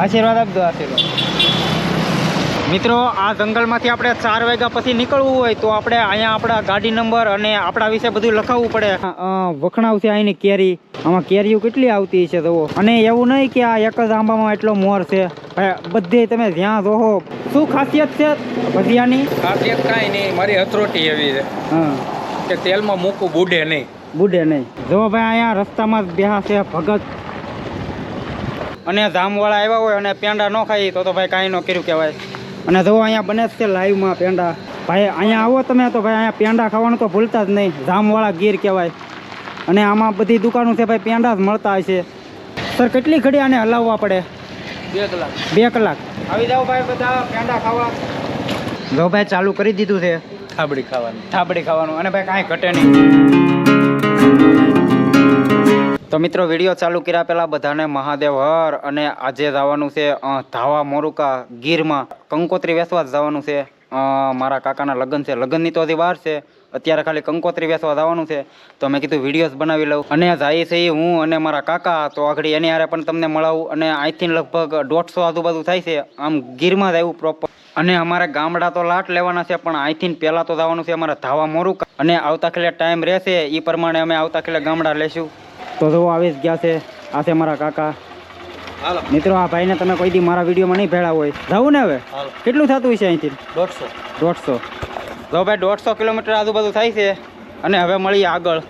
આશીર્વાદ આપજો, આશીર્વાદ. મિત્રો આ જંગલમાંથી આપણે 4 વાગ્યા પછી નીકળવું હોય તો આપણે અહીંયા આપણા ગાડી નંબર અને આપણા વિશે બધું લખાવવું પડે. વખણાવશે અહીંની કેરી. આમાં કેરીઓ કેટલી આવતી છે જુઓ. અને એવું નહીં કે આ એક જ આંબામાં એટલો મોર છે. બધે તમે જ્યાં જોહો. શું ખાસિયત છે ભજીયાની? ખાસિયત કાંઈ નહીં, મારી હથરોટી એવી છે કે તેલમાં મૂકવું બુડે નહીં. બુડે નહીં. જો ભાઈ અહીંયા રસ્તામાં જ બેહા છે ભગત. અને જામવાળા આવ્યા હોય અને પેંડા ન ખાઈ તો ભાઈ કાંઈ ન કર્યું કહેવાય. અને જો અહીંયા બને છે લાઈવમાં પેંડા. ભાઈ અહીંયા આવો તમે તો ભાઈ અહીંયા પેંડા ખાવાનું તો ભૂલતા જ નહીં. જામવાળા ગીર કહેવાય. અને આમાં બધી દુકાનો છે ભાઈ પેંડા જ મળતા હોય છે. સર કેટલી ઘડી આને હલાવવા પડે? 2 કલાક. 2 કલાક. આવી જાઓ ભાઈ બધા પેંડા ખાવા. જો ભાઈ ચાલુ કરી દીધું છે થાબડી ખાવાનું. થાબડી ખાવાનું. અને ભાઈ કાંઈ ઘટે નહીં. તો મિત્રો વિડીયો ચાલુ કર્યા પહેલાં બધાને મહાદેવ હર. અને આજે જવાનું છે ધાવા મોરુકા ગીરમાં કંકોત્રી વેચવા જવાનું છે. મારા કાકાના લગ્ન છે. લગ્નની તો હજી વાર છે. અત્યારે ખાલી કંકોત્રી વેચવા જવાનું છે. તો મેં કીધું વિડીયોઝ બનાવી લઉં. અને જાય છે હું અને મારા કાકા. તો આગળ એની હારે પણ તમને મળાવું. અને અહીંથી લગભગ 150 આજુબાજુ થાય છે. આમ ગીરમાં જ આવ્યું પ્રોપર. અને અમારે ગામડા તો લાટ લેવાના છે પણ અહીંથી પહેલાં તો જવાનું છે અમારે ધાવા મોરુકા. અને આવતા ખેલે ટાઈમ રહેશે એ પ્રમાણે અમે આવતા ખેલે ગામડા લેશું. તો જો આવી જ ગયા છે. આ છે મારા કાકા. મિત્રો આ ભાઈને તમે કોઈ દી મારા વિડીયોમાં નહીં ભેળા હોય. જવું ને હવે કેટલું થતું હોય છે અહીંથી? 150. જો ભાઈ 150 કિલોમીટર આજુબાજુ થાય છે. અને હવે મળીએ આગળ.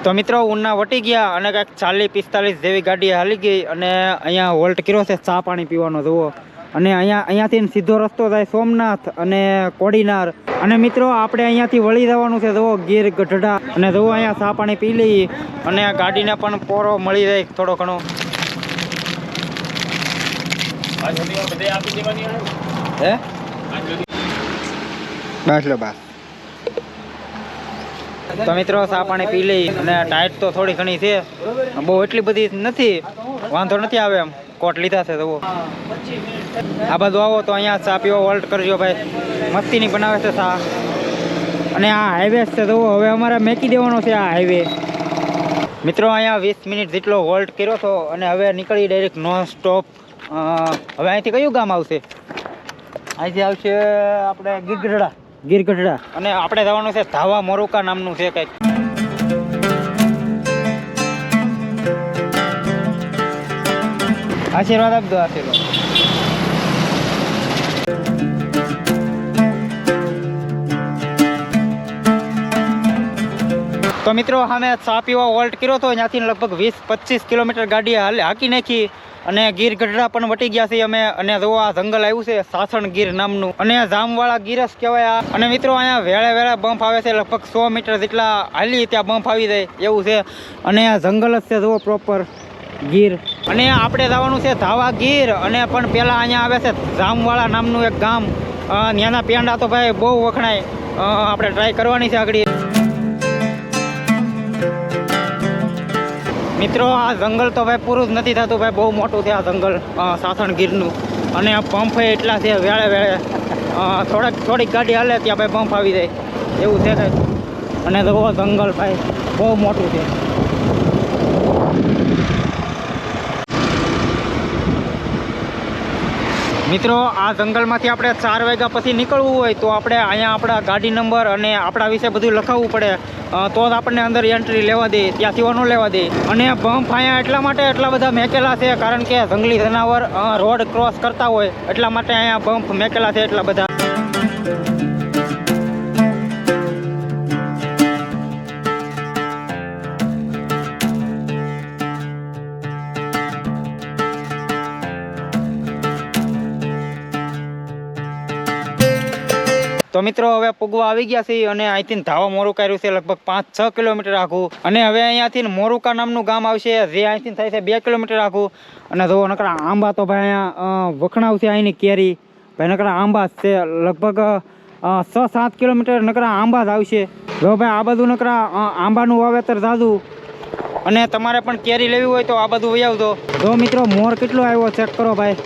તો મિત્રો ઉના વટી ગયા અને કંઈક 40-45 જેવી ગાડી હાલી ગઈ. અને અહીંયા હોલ્ટ કર્યો છે ચા પાણી પીવાનો જુઓ. અને અહીંયાથી સીધો રસ્તો થાય સોમનાથ અને કોડીનાર. અને મિત્રો આપણે અહીંયાથી વળી જવાનું છે જુઓ ગીર ગઢડા. અને જુઓ અહીંયા ચા પાણી પી લઈએ. અને આ ગાડીને પણ પોરો મળી જાય થોડો ઘણો. હે બસ લો બસ. તો મિત્રો ચા પાણી પી લઈ. અને ટાઈટ તો થોડી ઘણી છે, બહુ એટલી બધી નથી. વાંધો નથી આવે એમ. કોટ લીધા છે તો આ બાજુ આવો તો અહીંયા ચા પીવો હોલ્ટ કરજો ભાઈ. મસ્તીની બનાવે છે ચા. અને આ હાઈવે છે તો હવે અમારે મેકી દેવાનો છે આ હાઈવે. મિત્રો અહીંયા 20 મિનિટ જેટલો હોલ્ટ કર્યો હતો. અને હવે નીકળી ડાયરેક્ટ નોન સ્ટોપ. હવે અહીંથી કયું ગામ આવશે? અહીંથી આવશે આપણે ગીરગઢડા. ગીરગઢડા. અને આપણે જવાનું છે ધાવા મોરુકા નામનું છે કંઈક. આશીર્વાદ આપજો, આશીર્વાદ. તો મિત્રો અમે ચા પીવા હોલ્ટ કર્યો હતો. ત્યાંથી લગભગ 20-25 કિલોમીટર ગાડી હાકી નાખી. અને ગીર ગઢડા પણ વટી ગયા છીએ અમે. અને જો આ જંગલ આવ્યું છે સાસણ ગીર નામનું. અને જામવાળા ગીર જ કહેવાય. અને મિત્રો અહીંયા વેળે વેળે બમ્પ આવે છે. લગભગ 100 મીટર જેટલા હાલી ત્યાં બમ્પ આવી જાય એવું છે. અને આ જંગલ જ છે જુઓ પ્રોપર ગીર. અને આપણે જવાનું છે ધાવા ગીર. અને પણ પહેલાં અહીંયા આવે છે જામવાળા નામનું એક ગામ. ત્યાંના પેંડા તો ભાઈ બહુ વખણાય. આપણે ટ્રાય કરવાની છે આગળ. મિત્રો આ જંગલ તો ભાઈ પૂરું જ નથી થતું ભાઈ. બહુ મોટું છે આ જંગલ સાસણ ગીરનું. અને આ પંપ એટલા છે વેળે વેળે. થોડીક ગાડી હાલે ત્યાં ભાઈ પંપ આવી જાય એવું છે કંઈક. અને તો જંગલ ભાઈ બહુ મોટું છે. મિત્રો આ જંગલમાંથી આપણે 4 વાગ્યા પછી નીકળવું હોય તો આપણે અહીંયા આપણા ગાડી નંબર અને આપણા વિશે બધું લખાવવું પડે. તો જ આપણને અંદર એન્ટ્રી લેવા દે. ત્યાંથી ન લેવા દે. અને બમ્પ અહીંયા એટલા માટે એટલા બધા મેકેલા છે કારણ કે જંગલી જનાવર રોડ ક્રોસ કરતા હોય એટલા માટે અહીંયા બમ્પ મેકેલા છે એટલા બધા. તો મિત્રો હવે પૂગવા આવી ગયા છે. અને અહીંથી ધાવા મોરુકા રહ્યું છે લગભગ 5-6 કિલોમીટર આખું. અને હવે અહીંયાથી મોરુકા નામનું ગામ આવશે જે અહીંથી થાય છે 2 કિલોમીટર આખું. અને જો નકરા આંબા તો ભાઈ અહીંયા વખણાવશે અહીંની કેરી. ભાઈ નકરા આંબા જ છે લગભગ 6-7 કિલોમીટર નકરા આંબા જ આવશે. જો ભાઈ આ બધું નકરા આંબાનું વાવેતર જાજુ. અને તમારે પણ કેરી લેવી હોય તો આ બધું વહી આવજો. જો મિત્રો મોર કેટલો આવ્યો ચેક કરો ભાઈ.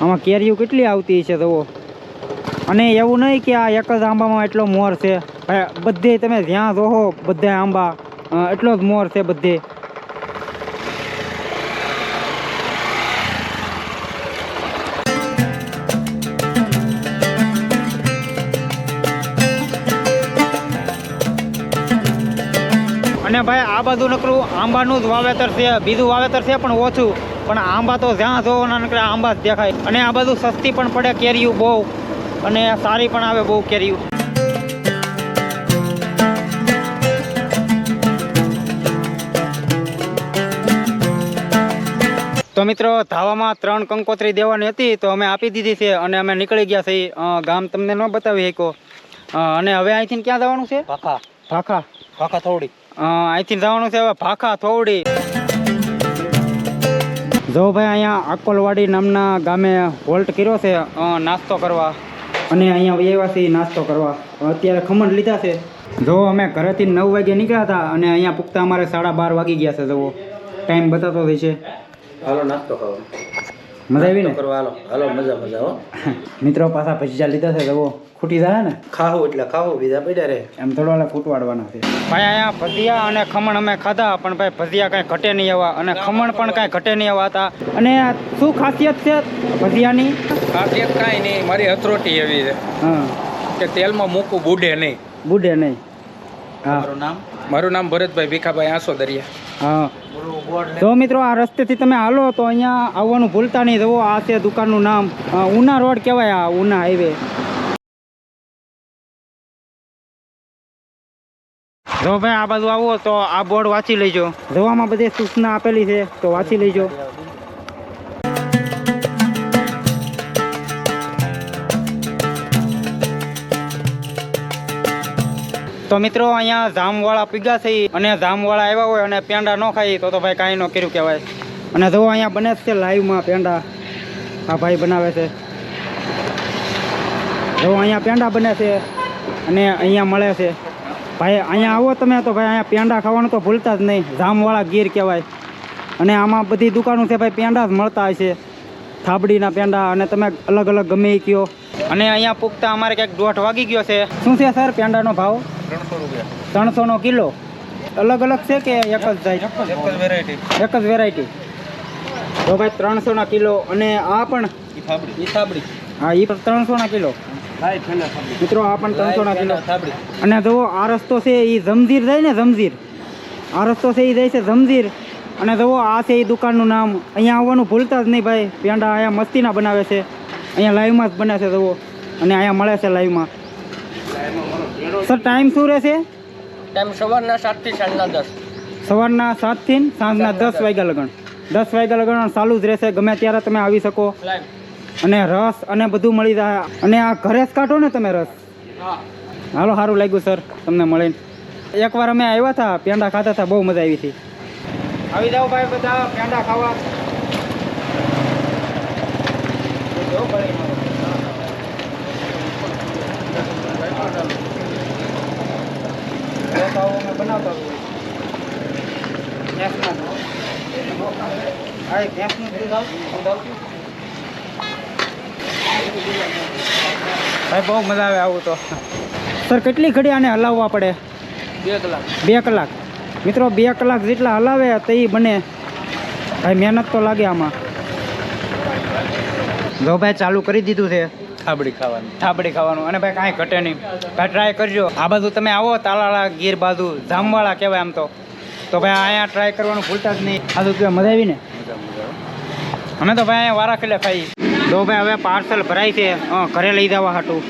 આમાં કેરીઓ કેટલી આવતી છે જુઓ. અને એવું નહીં કે આ એક જ આંબામાં એટલો મોર છે ભાઈ, બધે તમે જ્યાં જોહો બધા આંબા એટલો જ મોર છે બધે. અને ભાઈ આ બધું નકરું આંબાનું જ વાવેતર છે, બીજું વાવેતર છે પણ ઓછું, પણ આંબા તો જ્યાં જોવો નકરા આંબા જ દેખાય. અને આ બધું સસ્તી પણ પડે કેરીયું બહુ, અને સારી પણ આવે બહુ કેરીયું. તો મિત્રો ધાવામાં 3 કંકોત્રી દેવાની હતી તો અમે આપી દીધી છે અને અમે નીકળી ગયા છીએ. ગામ તમને ન બતાવી શકો. અને હવે અહીંથી ક્યાં જવાનું છે? ભાખા. ભાખા ભાખા થોડી અહીંથી જવાનું છે હવે ભાખા થોડી. જો ભાઈ અહીંયા આકોલવાડી નામના ગામે હોલ્ટ કર્યો છે નાસ્તો કરવા, અને અહીંયા આવ્યા છીએ નાસ્તો કરવા. અત્યારે ખમણ લીધા છે. જો અમે ઘરેથી 9 વાગે નીકળ્યા હતા અને અહીંયા પૂગતા અમારે 12:30 વાગી ગયા છે. જુઓ ટાઈમ બતાતો હોય છે. હાલો નાસ્તો ખાવો. મજા આવી ને? કરવા હાલો હાલો, મજા મજા હો. મિત્રો પાછા ભજીયા લીધા છે. જુઓ ખૂટી જાય ને, ખાવું એટલે ખાવું, બીજા પડ્યા રે એમ થોડા વાળા ફૂટવાડવાના છે. ભાઈ અહીંયા ભજીયા અને ખમણ અમે ખાધા, પણ ભાઈ ભજીયા કાંઈ ઘટે નહીં એવા અને ખમણ પણ કાંઈ ઘટે નહીં એવા હતા. અને શું ખાસિયત છે ભજીયાની? ખાસિયત કાંઈ નહીં, મારી હથરોટી એવી છે હા, કે તેલમાં મૂકવું બુડે નહીં. બુડે નહીં. હા, મારું નામ ભરતભાઈ ભીખાભાઈ આંસોદરિયા. હા. તો મિત્રો આ રસ્તેથી તમે હાલો તો અહીંયા આવવાનું ભૂલતા નહીં. જુઓ આ છે દુકાનનું નામ, ઉના રોડ કહેવાય. આ ઉના હાઈવે. જો ભાઈ આ બાજુ આવો તો આ બોર્ડ વાંચી લેજો. જોવામાં બધી સૂચના આપેલી છે તો વાંચી લેજો. તો મિત્રો અહીંયા જામવાળા પીગા છે અને જામવાળા આવ્યા હોય અને પેંડા ન ખાઈ તો ભાઈ કાંઈ ન કર્યું કહેવાય. અને જો અહીંયા બને જ છે લાઈવમાં પેંડા. આ ભાઈ બનાવે છે. જો અહીંયા પેંડા બને છે અને અહીંયા મળે છે. ભાઈ અહીંયા આવો તમે તો ભાઈ અહીંયા પેંડા ખાવાનું તો ભૂલતા જ નહીં. જામવાળા ગીર કહેવાય. અને આમાં બધી દુકાનો છે ભાઈ, પેંડા જ મળતા હોય છે. થાબડીના પેંડા, અને તમે અલગ અલગ ગમે એ કયો. અને અહીંયા પૂગતા અમારે ક્યાંક 1:30 વાગી ગયો છે. શું છે સર પેંડાનો ભાવ? 300 રૂપિયા. 300 કિલો. અલગ અલગ છે કે એક જ જાય? એક જ વેરાયટી. એક જ વેરાયટી. તો ભાઈ 300 કિલો. અને આ પણ થાબડી. હા, એ પણ 300 કિલો. મિત્રો આ પણ 300 કિલો. અને જુઓ આ રસ્તો છે એ જમજીર જાય ને, જમજીર. આ રસ્તો છે એ જાય છે જમજીર. અને જુઓ આ છે એ દુકાનનું નામ. અહીંયા આવવાનું ભૂલતા જ નહીં ભાઈ. પેંડા અહીંયા મસ્તીના બનાવે છે. અહીંયા લાઈવમાં જ બને છે જુઓ, અને અહીંયા મળે છે લાઈવમાં. સર ટાઈમ શું રહેશે? ટાઈમ સવારના 7 થી સાંજના 10. સવારના 7 થી સાંજના 10 વાગ્યા લગન. 10 વાગ્યા લગન ચાલુ જ રહેશે. ગમે ત્યારે તમે આવી શકો. અને રસ અને બધું મળી જાય. અને આ ઘરે જ કાઢો ને તમે રસ? હાલો, સારું લાગ્યું સર તમને મળીને. એકવાર અમે આવ્યા હતા, પેંડા ખાતા હતા, બહુ મજા આવી હતી. આવી જાઓ ભાઈ બધા પેંડા ખાવા. બનાવતા ભાઈ, બહુ મજા આવે આવું તો. સર કેટલી ઘડી આને હલાવવા પડે? 2 કલાક. 2 કલાક. મિત્રો 2 કલાક જેટલા હલાવે તો એ બને. ભાઈ મહેનત તો લાગે આમાં. જો ભાઈ ચાલુ કરી દીધું છે થાબડી ખાવાની. થાબડી ખાવાનું. અને ભાઈ કાંઈ ઘટે નહીં. ભાઈ ટ્રાય કરજો. આ બાજુ તમે આવો તાલાળા ગીર બાજુ, જામવાળા કહેવાય આમ તો ભાઈ અહીંયા ટ્રાય કરવાનું ભૂલતા જ નહીં. આ તો મજા આવી ને? અમે તો ભાઈ અહીંયા વારા ખેલે ખાઈ. તો ભાઈ હવે પાર્સલ ભરાય છે ઘરે લઈ જવા હાટું.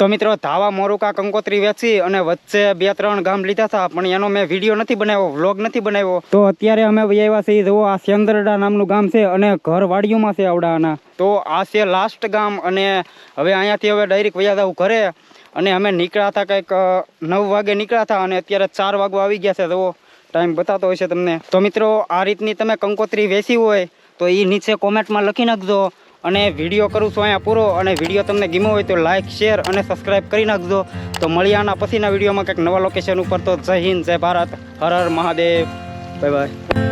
તો મિત્રો ધાવા મોરુકા કંકોત્રી વેચી અને વચ્ચે 2-3 ગામ લીધા હતા, પણ એનો મેં વિડીયો નથી બનાવ્યો, વ્લોગ નથી બનાવ્યો. તો અત્યારે અમે આવ્યા છીએ. જુઓ આ સેંદરડા નામનું ગામ છે અને ઘર વાડીઓમાં છે આવડાના. તો આ છે લાસ્ટ ગામ. અને હવે અહીંયાથી હવે ડાયરેક્ટ વયા જવું ઘરે. અને અમે નીકળ્યા હતા કંઈક 9 વાગે નીકળ્યા હતા અને અત્યારે 4 વાગવા આવી ગયા છે. જુઓ ટાઈમ બતાતો હોય છે તમને. તો મિત્રો આ રીતની તમે કંકોત્રી વેચી હોય તો એ નીચે કોમેન્ટમાં લખી નાખજો. અને વિડીયો કરું છું અહીંયા પૂરો. અને વિડીયો તમને ગમ્યો હોય તો લાઇક શેર અને સબસ્ક્રાઈબ કરી નાખજો. તો મળીએ આના પછીના વિડીયોમાં કંઈક નવા લોકેશન ઉપર. તો જય હિન્દ, જય ભારત, હર હર મહાદેવ, બાય બાય.